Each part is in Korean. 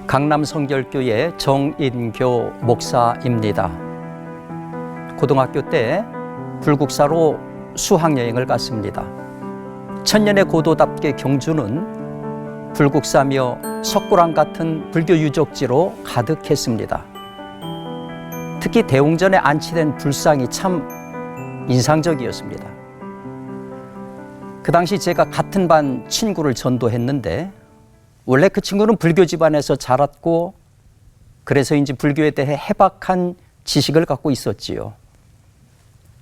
강남 성결교회 정인교 목사입니다. 고등학교 때 불국사로 수학여행을 갔습니다. 천년의 고도답게 경주는 불국사며 석굴암 같은 불교 유적지로 가득했습니다. 특히 대웅전에 안치된 불상이 참 인상적이었습니다. 그 당시 제가 같은 반 친구를 전도했는데 원래 그 친구는 불교 집안에서 자랐고 그래서인지 불교에 대해 해박한 지식을 갖고 있었지요.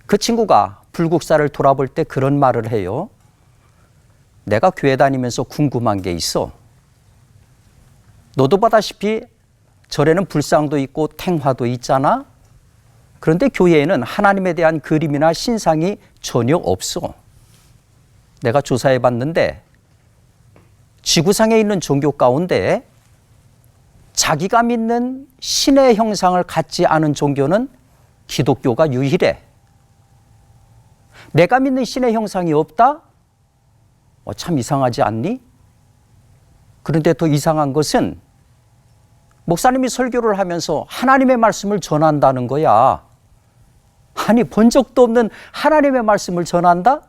그 친구가 불국사를 돌아볼 때 그런 말을 해요. 내가 교회 다니면서 궁금한 게 있어. 너도 보다시피 절에는 불상도 있고 탱화도 있잖아. 그런데 교회에는 하나님에 대한 그림이나 신상이 전혀 없어. 내가 조사해 봤는데 지구상에 있는 종교 가운데 자기가 믿는 신의 형상을 갖지 않은 종교는 기독교가 유일해. 내가 믿는 신의 형상이 없다? 참 이상하지 않니? 그런데 더 이상한 것은 목사님이 설교를 하면서 하나님의 말씀을 전한다는 거야. 아니, 본 적도 없는 하나님의 말씀을 전한다?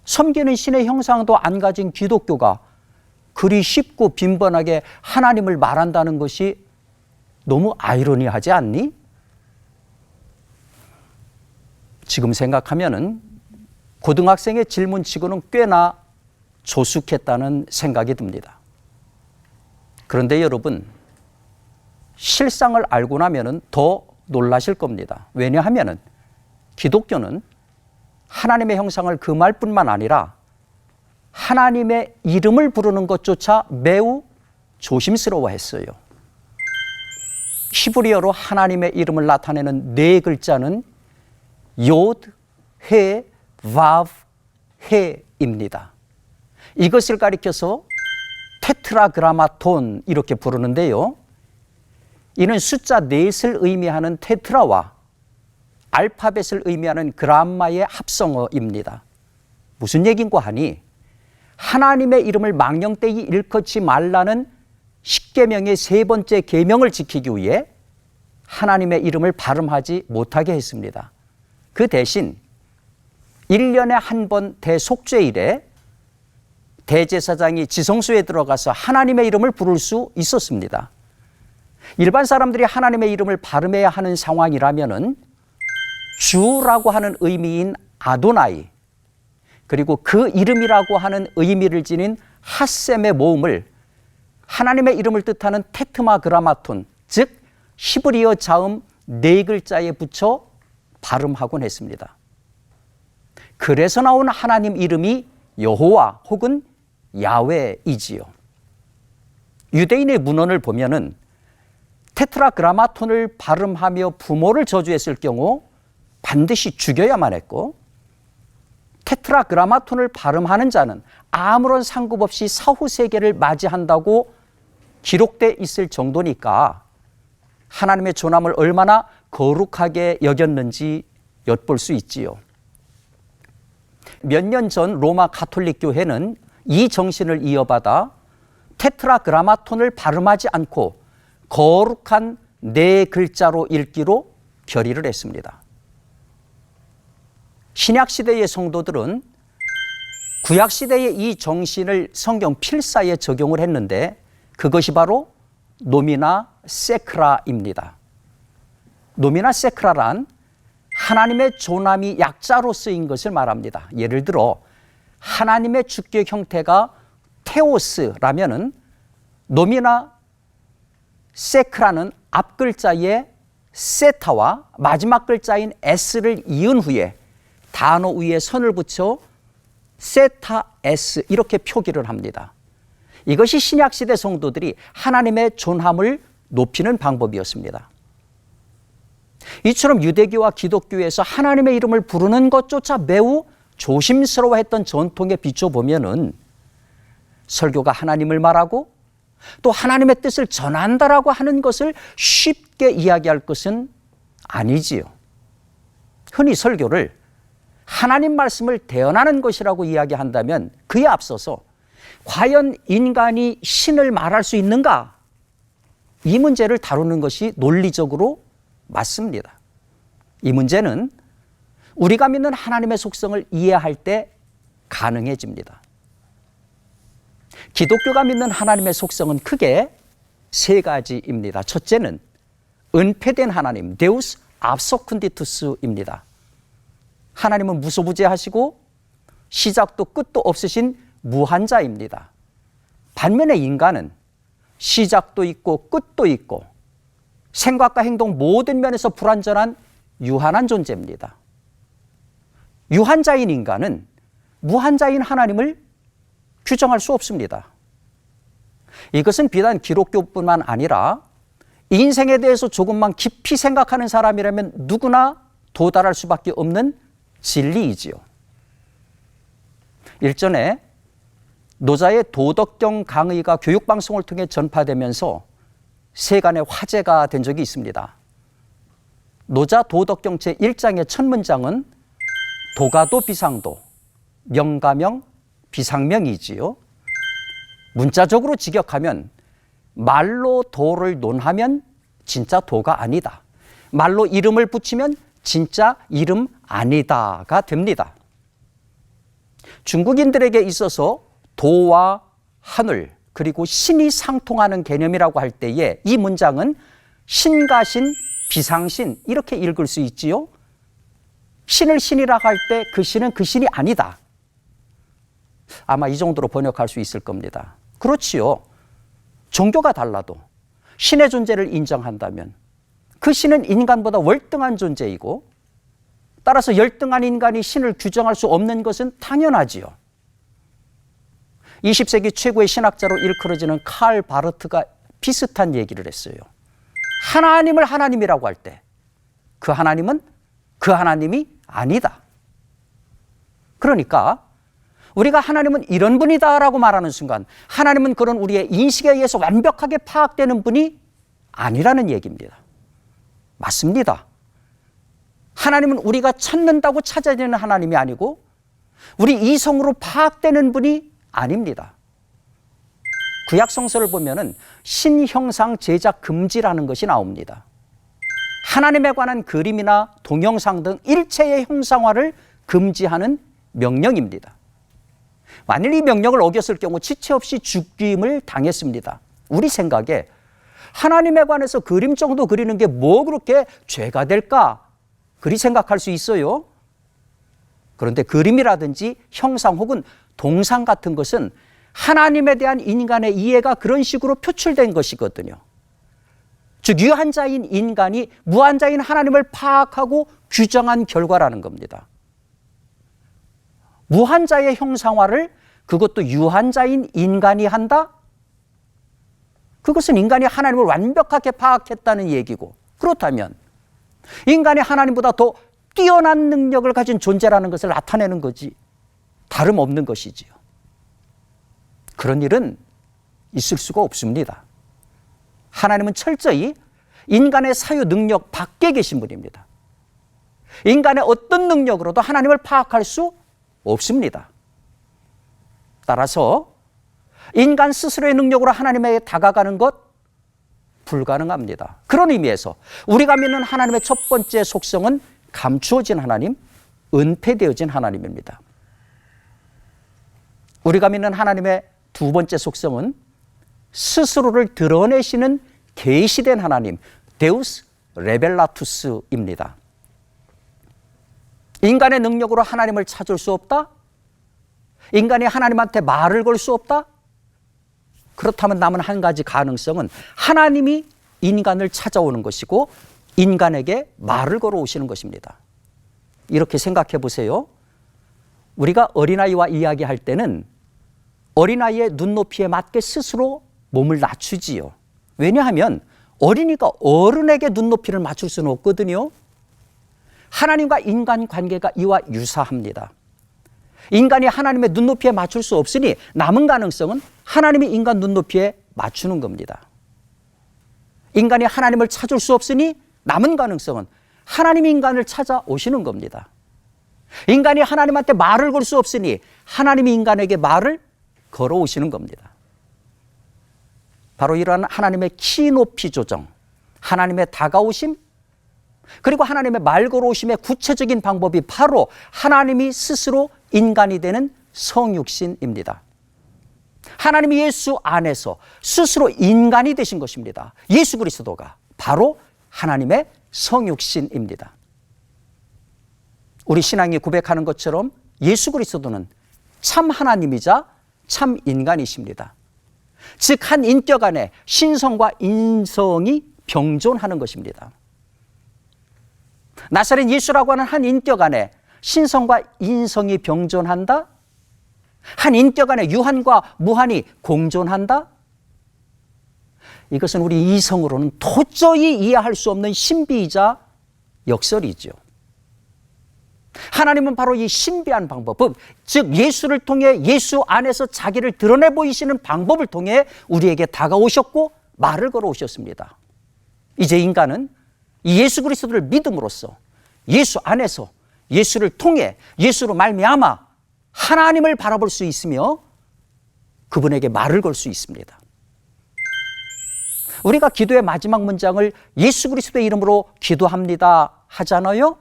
섬기는 신의 형상도 안 가진 기독교가 그리 쉽고 빈번하게 하나님을 말한다는 것이 너무 아이러니하지 않니? 지금 생각하면은 고등학생의 질문치고는 꽤나 조숙했다는 생각이 듭니다. 그런데 여러분, 실상을 알고 나면은 더 놀라실 겁니다. 왜냐하면은 기독교는 하나님의 형상을 금할 뿐만 아니라 하나님의 이름을 부르는 것조차 매우 조심스러워했어요. 히브리어로 하나님의 이름을 나타내는 네 글자는 요드, 해, 바브, 해입니다. 이것을 가리켜서 테트라그라마톤 이렇게 부르는데요. 이는 숫자 넷을 의미하는 테트라와 알파벳을 의미하는 그람마의 합성어입니다. 무슨 얘긴고 하니 하나님의 이름을 망령되이 일컫지 말라는 십계명의 세 번째 계명을 지키기 위해 하나님의 이름을 발음하지 못하게 했습니다. 그 대신 1년에 한 번 대속죄일에 대제사장이 지성소에 들어가서 하나님의 이름을 부를 수 있었습니다. 일반 사람들이 하나님의 이름을 발음해야 하는 상황이라면은 주라고 하는 의미인 아도나이, 그리고 그 이름이라고 하는 의미를 지닌 하셈의 모음을 하나님의 이름을 뜻하는 테트마그라마톤, 즉 히브리어 자음 네 글자에 붙여 발음하곤 했습니다. 그래서 나온 하나님 이름이 여호와 혹은 야훼이지요. 유대인의 문헌을 보면은 테트라그라마톤을 발음하며 부모를 저주했을 경우 반드시 죽여야만 했고, 테트라그라마톤을 발음하는 자는 아무런 상급 없이 사후세계를 맞이한다고 기록되어 있을 정도니까 하나님의 존함을 얼마나 거룩하게 여겼는지 엿볼 수 있지요. 몇 년 전 로마 가톨릭 교회는 이 정신을 이어받아 테트라그라마톤을 발음하지 않고 거룩한 네 글자로 읽기로 결의를 했습니다. 신약시대의 성도들은 구약시대의 이 정신을 성경 필사에 적용을 했는데 그것이 바로 노미나 세크라입니다. 노미나 세크라란 하나님의 존함이 약자로 쓰인 것을 말합니다. 예를 들어 하나님의 주격 형태가 테오스라면은 노미나 세크라는 앞 글자에 세타와 마지막 글자인 S를 이은 후에 단어 위에 선을 붙여 세타 S 이렇게 표기를 합니다. 이것이 신약시대 성도들이 하나님의 존함을 높이는 방법이었습니다. 이처럼 유대교와 기독교에서 하나님의 이름을 부르는 것조차 매우 조심스러워했던 전통에 비춰보면은 설교가 하나님을 말하고 또 하나님의 뜻을 전한다라고 하는 것을 쉽게 이야기할 것은 아니지요. 흔히 설교를 하나님 말씀을 대언하는 것이라고 이야기한다면 그에 앞서서 과연 인간이 신을 말할 수 있는가? 이 문제를 다루는 것이 논리적으로 맞습니다. 이 문제는 우리가 믿는 하나님의 속성을 이해할 때 가능해집니다. 기독교가 믿는 하나님의 속성은 크게 세 가지입니다. 첫째는 은폐된 하나님, 데우스 압소쿤디투스입니다. 하나님은 무소부재하시고 시작도 끝도 없으신 무한자입니다. 반면에 인간은 시작도 있고 끝도 있고 생각과 행동 모든 면에서 불완전한 유한한 존재입니다. 유한자인 인간은 무한자인 하나님을 규정할 수 없습니다. 이것은 비단 기독교뿐만 아니라 인생에 대해서 조금만 깊이 생각하는 사람이라면 누구나 도달할 수밖에 없는 진리이지요. 일전에 노자의 도덕경 강의가 교육방송을 통해 전파되면서 세간의 화제가 된 적이 있습니다. 노자 도덕경 제1장의 첫 문장은 도가도 비상도, 명가명 비상명이지요. 문자적으로 직역하면 말로 도를 논하면 진짜 도가 아니다. 말로 이름을 붙이면 진짜 이름 아니다가 됩니다. 중국인들에게 있어서 도와 하늘 그리고 신이 상통하는 개념이라고 할 때에 이 문장은 신가신, 비상신 이렇게 읽을 수 있지요. 신을 신이라고 할 때 그 신은 그 신이 아니다. 아마 이 정도로 번역할 수 있을 겁니다. 그렇지요. 종교가 달라도 신의 존재를 인정한다면 그 신은 인간보다 월등한 존재이고 따라서 열등한 인간이 신을 규정할 수 없는 것은 당연하지요. 20세기 최고의 신학자로 일컬어지는 칼 바르트가 비슷한 얘기를 했어요. 하나님을 하나님이라고 할 때 그 하나님은 그 하나님이 아니다. 그러니까 우리가 하나님은 이런 분이다라고 말하는 순간 하나님은 그런 우리의 인식에 의해서 완벽하게 파악되는 분이 아니라는 얘기입니다. 맞습니다. 하나님은 우리가 찾는다고 찾아지는 하나님이 아니고 우리 이성으로 파악되는 분이 아닙니다. 구약 성서를 보면은 신형상 제작 금지라는 것이 나옵니다. 하나님에 관한 그림이나 동영상 등 일체의 형상화를 금지하는 명령입니다. 만일 이 명령을 어겼을 경우 지체 없이 죽임을 당했습니다. 우리 생각에 하나님에 관해서 그림 정도 그리는 게 뭐 그렇게 죄가 될까? 그리 생각할 수 있어요. 그런데 그림이라든지 형상 혹은 동상 같은 것은 하나님에 대한 인간의 이해가 그런 식으로 표출된 것이거든요. 즉 유한자인 인간이 무한자인 하나님을 파악하고 규정한 결과라는 겁니다. 무한자의 형상화를 그것도 유한자인 인간이 한다? 그것은 인간이 하나님을 완벽하게 파악했다는 얘기고, 그렇다면 인간이 하나님보다 더 뛰어난 능력을 가진 존재라는 것을 나타내는 거지 다름없는 것이지요. 그런 일은 있을 수가 없습니다. 하나님은 철저히 인간의 사유 능력 밖에 계신 분입니다. 인간의 어떤 능력으로도 하나님을 파악할 수 없습니다. 따라서 인간 스스로의 능력으로 하나님에게 다가가는 것 불가능합니다. 그런 의미에서 우리가 믿는 하나님의 첫 번째 속성은 감추어진 하나님, 은폐되어진 하나님입니다. 우리가 믿는 하나님의 두 번째 속성은 스스로를 드러내시는 계시된 하나님, 데우스 레벨라투스입니다. 인간의 능력으로 하나님을 찾을 수 없다? 인간이 하나님한테 말을 걸 수 없다? 그렇다면 남은 한 가지 가능성은 하나님이 인간을 찾아오는 것이고 인간에게 말을 걸어 오시는 것입니다. 이렇게 생각해 보세요. 우리가 어린아이와 이야기할 때는 어린아이의 눈높이에 맞게 스스로 몸을 낮추지요. 왜냐하면 어린이가 어른에게 눈높이를 맞출 수는 없거든요. 하나님과 인간 관계가 이와 유사합니다. 인간이 하나님의 눈높이에 맞출 수 없으니 남은 가능성은 하나님이 인간 눈높이에 맞추는 겁니다. 인간이 하나님을 찾을 수 없으니 남은 가능성은 하나님이 인간을 찾아오시는 겁니다. 인간이 하나님한테 말을 걸 수 없으니 하나님이 인간에게 말을 걸어오시는 겁니다. 바로 이러한 하나님의 키 높이 조정, 하나님의 다가오심, 그리고 하나님의 말 걸어오심의 구체적인 방법이 바로 하나님이 스스로 인간이 되는 성육신입니다. 하나님이 예수 안에서 스스로 인간이 되신 것입니다. 예수 그리스도가 바로 하나님의 성육신입니다. 우리 신앙이 고백하는 것처럼 예수 그리스도는 참 하나님이자 참 인간이십니다. 즉 한 인격 안에 신성과 인성이 병존하는 것입니다. 나사렛 예수라고 하는 한 인격 안에 신성과 인성이 병존한다? 한 인격 안에 유한과 무한이 공존한다? 이것은 우리 이성으로는 도저히 이해할 수 없는 신비이자 역설이죠. 하나님은 바로 이 신비한 방법, 즉 예수를 통해 예수 안에서 자기를 드러내 보이시는 방법을 통해 우리에게 다가오셨고 말을 걸어오셨습니다. 이제 인간은 이 예수 그리스도를 믿음으로써 예수 안에서 예수를 통해 예수로 말미암아 하나님을 바라볼 수 있으며 그분에게 말을 걸 수 있습니다. 우리가 기도의 마지막 문장을 예수 그리스도의 이름으로 기도합니다 하잖아요.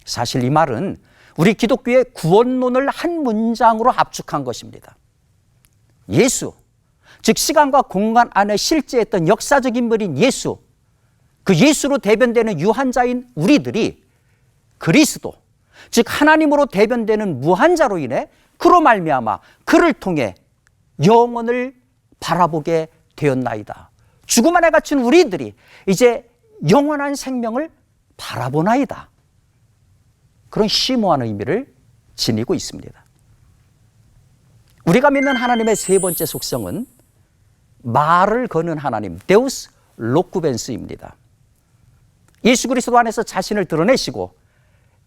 사실 이 말은 우리 기독교의 구원론을 한 문장으로 압축한 것입니다. 예수, 즉 시간과 공간 안에 실제했던 역사적 인물인 예수, 그 예수로 대변되는 유한자인 우리들이 그리스도, 즉 하나님으로 대변되는 무한자로 인해 그로 말미암아 그를 통해 영원을 바라보게 되었나이다. 죽음 안에 갇힌 우리들이 이제 영원한 생명을 바라보나이다. 그런 심오한 의미를 지니고 있습니다. 우리가 믿는 하나님의 세 번째 속성은 말을 거는 하나님, 데우스 로쿠벤스입니다. 예수 그리스도 안에서 자신을 드러내시고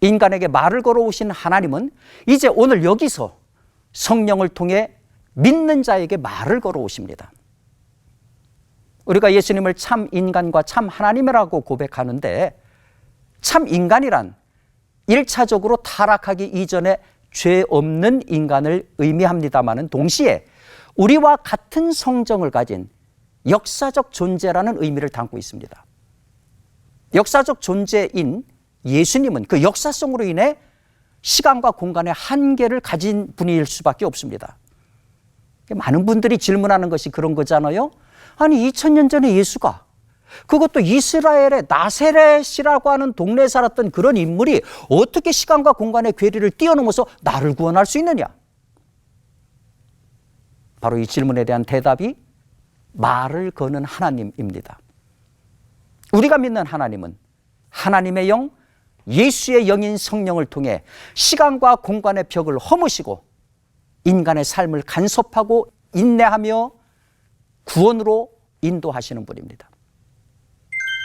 인간에게 말을 걸어오신 하나님은 이제 오늘 여기서 성령을 통해 믿는 자에게 말을 걸어오십니다. 우리가 예수님을 참 인간과 참 하나님이라고 고백하는데 참 인간이란 1차적으로 타락하기 이전에 죄 없는 인간을 의미합니다마는 동시에 우리와 같은 성정을 가진 역사적 존재라는 의미를 담고 있습니다. 역사적 존재인 예수님은 그 역사성으로 인해 시간과 공간의 한계를 가진 분일 수밖에 없습니다. 많은 분들이 질문하는 것이 그런 거잖아요. 아니 2000년 전에 예수가 그것도 이스라엘의 나세렛이라고 하는 동네에 살았던 그런 인물이 어떻게 시간과 공간의 괴리를 뛰어넘어서 나를 구원할 수 있느냐? 바로 이 질문에 대한 대답이 말을 거는 하나님입니다. 우리가 믿는 하나님은 하나님의 영, 예수의 영인 성령을 통해 시간과 공간의 벽을 허무시고 인간의 삶을 간섭하고 인내하며 구원으로 인도하시는 분입니다.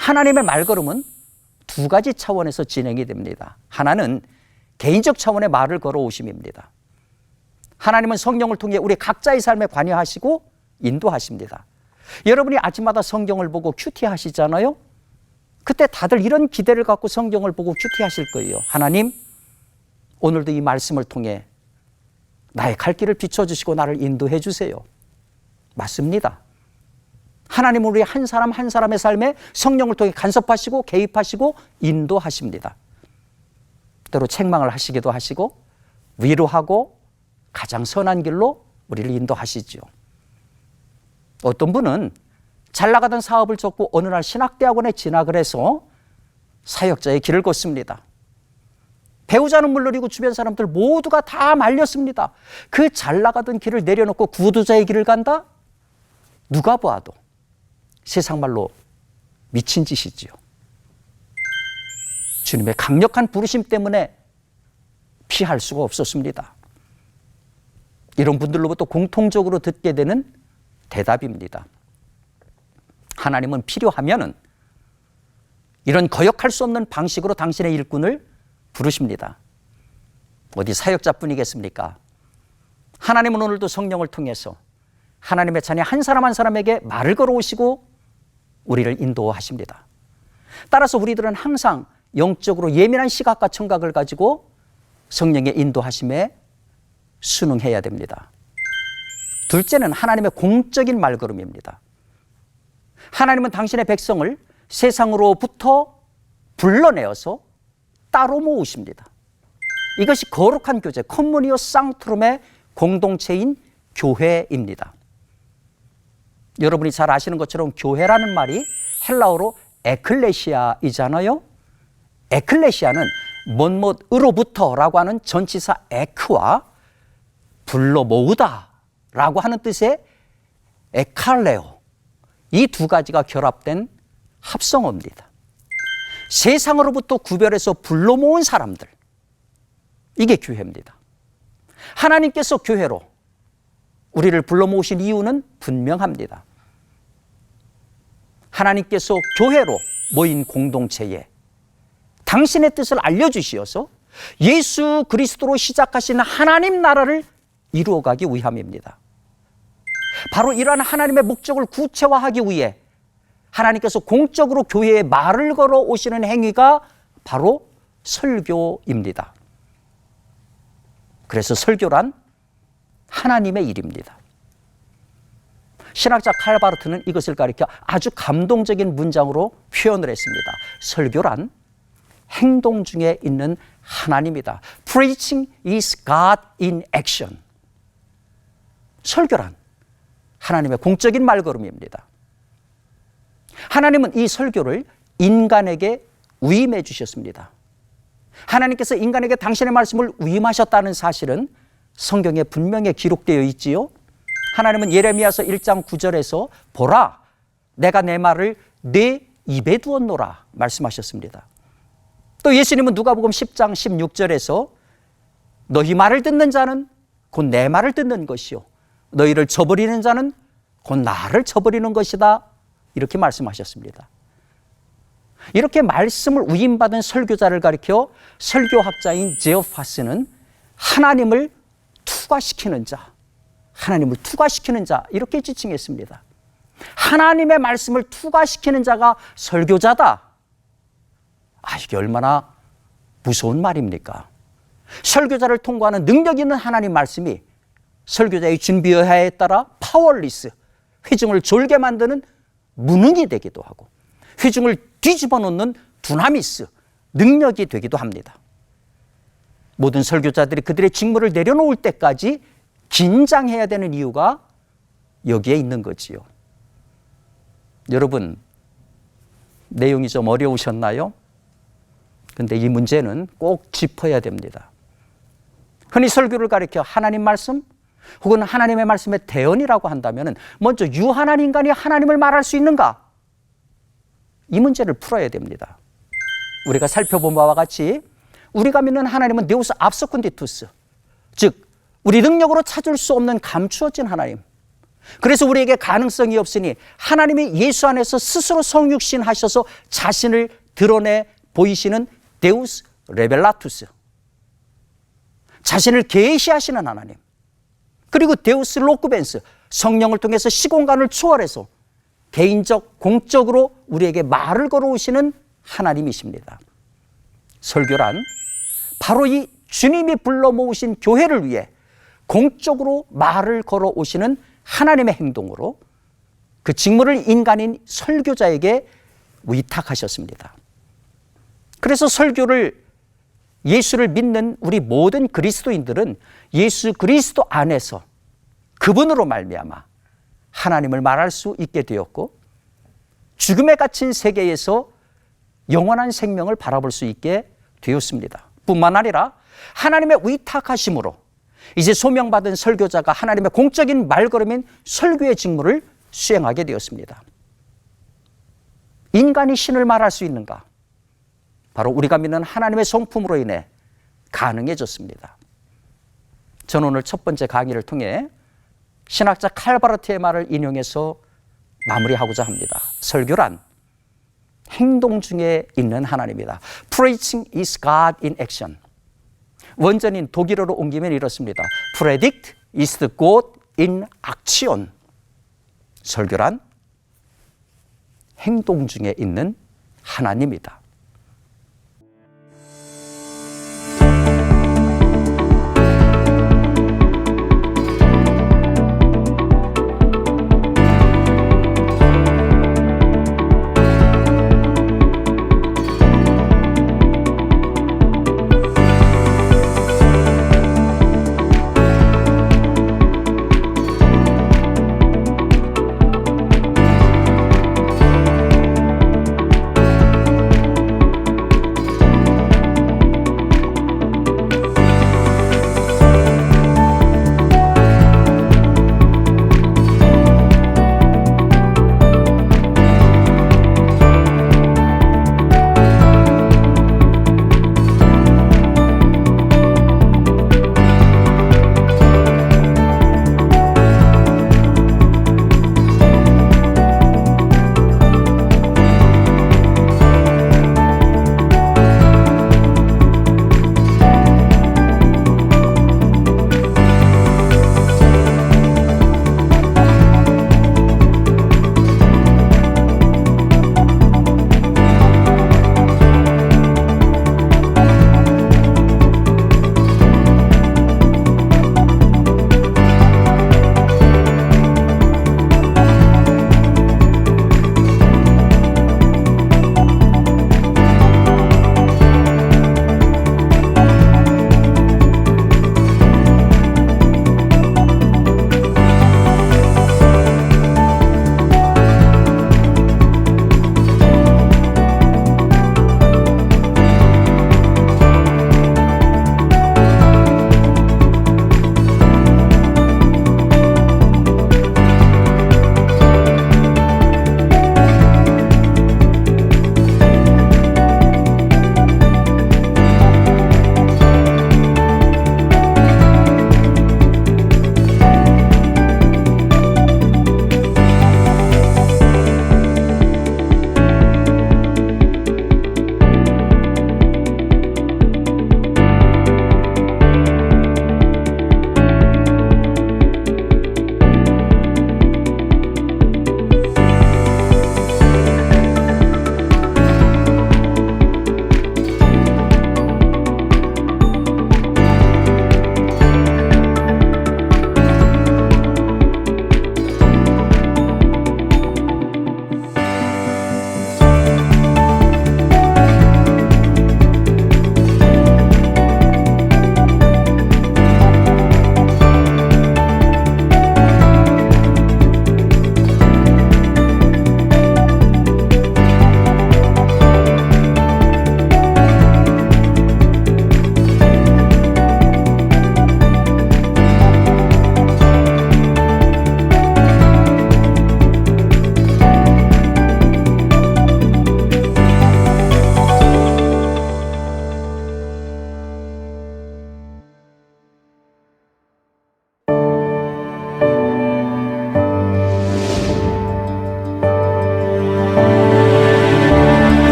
하나님의 말걸음은 두 가지 차원에서 진행이 됩니다. 하나는 개인적 차원의 말을 걸어오심입니다. 하나님은 성령을 통해 우리 각자의 삶에 관여하시고 인도하십니다. 여러분이 아침마다 성경을 보고 큐티하시잖아요. 그때 다들 이런 기대를 갖고 성경을 보고 큐티하실 거예요. 하나님, 오늘도 이 말씀을 통해 나의 갈 길을 비춰주시고 나를 인도해 주세요. 맞습니다. 하나님은 우리 한 사람 한 사람의 삶에 성령을 통해 간섭하시고 개입하시고 인도하십니다. 때로 책망을 하시기도 하시고 위로하고 가장 선한 길로 우리를 인도하시죠. 어떤 분은 잘 나가던 사업을 접고 어느 날 신학대학원에 진학을 해서 사역자의 길을 걷습니다. 배우자는 물론이고 주변 사람들 모두가 다 말렸습니다. 그 잘 나가던 길을 내려놓고 구두자의 길을 간다? 누가 봐도 세상 말로 미친 짓이지요. 주님의 강력한 부르심 때문에 피할 수가 없었습니다. 이런 분들로부터 공통적으로 듣게 되는 대답입니다. 하나님은 필요하면은 이런 거역할 수 없는 방식으로 당신의 일꾼을 부르십니다. 어디 사역자뿐이겠습니까? 하나님은 오늘도 성령을 통해서 하나님의 자녀 한 사람 한 사람에게 말을 걸어오시고 우리를 인도하십니다. 따라서 우리들은 항상 영적으로 예민한 시각과 청각을 가지고 성령의 인도하심에 순응해야 됩니다. 둘째는 하나님의 공적인 말걸음입니다. 하나님은 당신의 백성을 세상으로부터 불러내어서 따로 모으십니다. 이것이 거룩한 교제, 커뮤니오 상트룸의 공동체인 교회입니다. 여러분이 잘 아시는 것처럼 교회라는 말이 헬라어로 에클레시아이잖아요. 에클레시아는 뭐뭐으로부터라고 하는 전치사 에크와 불러 모으다 라고 하는 뜻의 에칼레오, 이 두 가지가 결합된 합성어입니다. 세상으로부터 구별해서 불러 모은 사람들, 이게 교회입니다. 하나님께서 교회로 우리를 불러 모으신 이유는 분명합니다. 하나님께서 교회로 모인 공동체에 당신의 뜻을 알려주시어서 예수 그리스도로 시작하신 하나님 나라를 이루어가기 위함입니다. 바로 이러한 하나님의 목적을 구체화하기 위해 하나님께서 공적으로 교회에 말을 걸어 오시는 행위가 바로 설교입니다. 그래서 설교란 하나님의 일입니다. 신학자 칼바르트는 이것을 가리켜 아주 감동적인 문장으로 표현을 했습니다. 설교란 행동 중에 있는 하나님이다. Preaching is God in action. 설교란 하나님의 공적인 말걸음입니다. 하나님은 이 설교를 인간에게 위임해 주셨습니다. 하나님께서 인간에게 당신의 말씀을 위임하셨다는 사실은 성경에 분명히 기록되어 있지요. 하나님은 예레미야서 1장 9절에서 보라, 내가 내 말을 내 입에 두었노라 말씀하셨습니다. 또 예수님은 누가복음 10장 16절에서 너희 말을 듣는 자는 곧 내 말을 듣는 것이요 너희를 저버리는 자는 곧 나를 저버리는 것이다, 이렇게 말씀하셨습니다. 이렇게 말씀을 위임받은 설교자를 가리켜 설교학자인 제오파스는 하나님을 투과시키는 자, 하나님을 투과시키는 자, 이렇게 지칭했습니다. 하나님의 말씀을 투과시키는 자가 설교자다. 이게 얼마나 무서운 말입니까? 설교자를 통과하는 능력 있는 하나님 말씀이 설교자의 준비여야에 따라 파워리스, 회중을 졸게 만드는 무능이 되기도 하고 회중을 뒤집어 놓는 두나미스, 능력이 되기도 합니다. 모든 설교자들이 그들의 직무를 내려놓을 때까지 긴장해야 되는 이유가 여기에 있는 거지요. 여러분, 내용이 좀 어려우셨나요? 근데 이 문제는 꼭 짚어야 됩니다. 흔히 설교를 가리켜 하나님 말씀 혹은 하나님의 말씀의 대언이라고 한다면 먼저 유한한 인간이 하나님을 말할 수 있는가? 이 문제를 풀어야 됩니다. 우리가 살펴본 바와 같이 우리가 믿는 하나님은 데우스 압소콘디투스, 즉 우리 능력으로 찾을 수 없는 감추어진 하나님. 그래서 우리에게 가능성이 없으니 하나님이 예수 안에서 스스로 성육신 하셔서 자신을 드러내 보이시는 데우스 레벨라투스, 자신을 계시하시는 하나님. 그리고 데우스 로쿠벤스, 성령을 통해서 시공간을 초월해서 개인적, 공적으로 우리에게 말을 걸어오시는 하나님이십니다. 설교란 바로 이 주님이 불러 모으신 교회를 위해 공적으로 말을 걸어오시는 하나님의 행동으로 그 직무를 인간인 설교자에게 위탁하셨습니다. 그래서 설교를 예수를 믿는 우리 모든 그리스도인들은 예수 그리스도 안에서 그분으로 말미암아 하나님을 말할 수 있게 되었고 죽음에 갇힌 세계에서 영원한 생명을 바라볼 수 있게 되었습니다. 뿐만 아니라 하나님의 위탁하심으로 이제 소명받은 설교자가 하나님의 공적인 말걸음인 설교의 직무를 수행하게 되었습니다. 인간이 신을 말할 수 있는가? 바로 우리가 믿는 하나님의 성품으로 인해 가능해졌습니다. 저는 오늘 첫 번째 강의를 통해 신학자 칼바르트의 말을 인용해서 마무리하고자 합니다. 설교란 행동 중에 있는 하나님이다. Preaching is God in action. 원전인 독일어로 옮기면 이렇습니다. Predict is the God in action. 설교란 행동 중에 있는 하나님이다.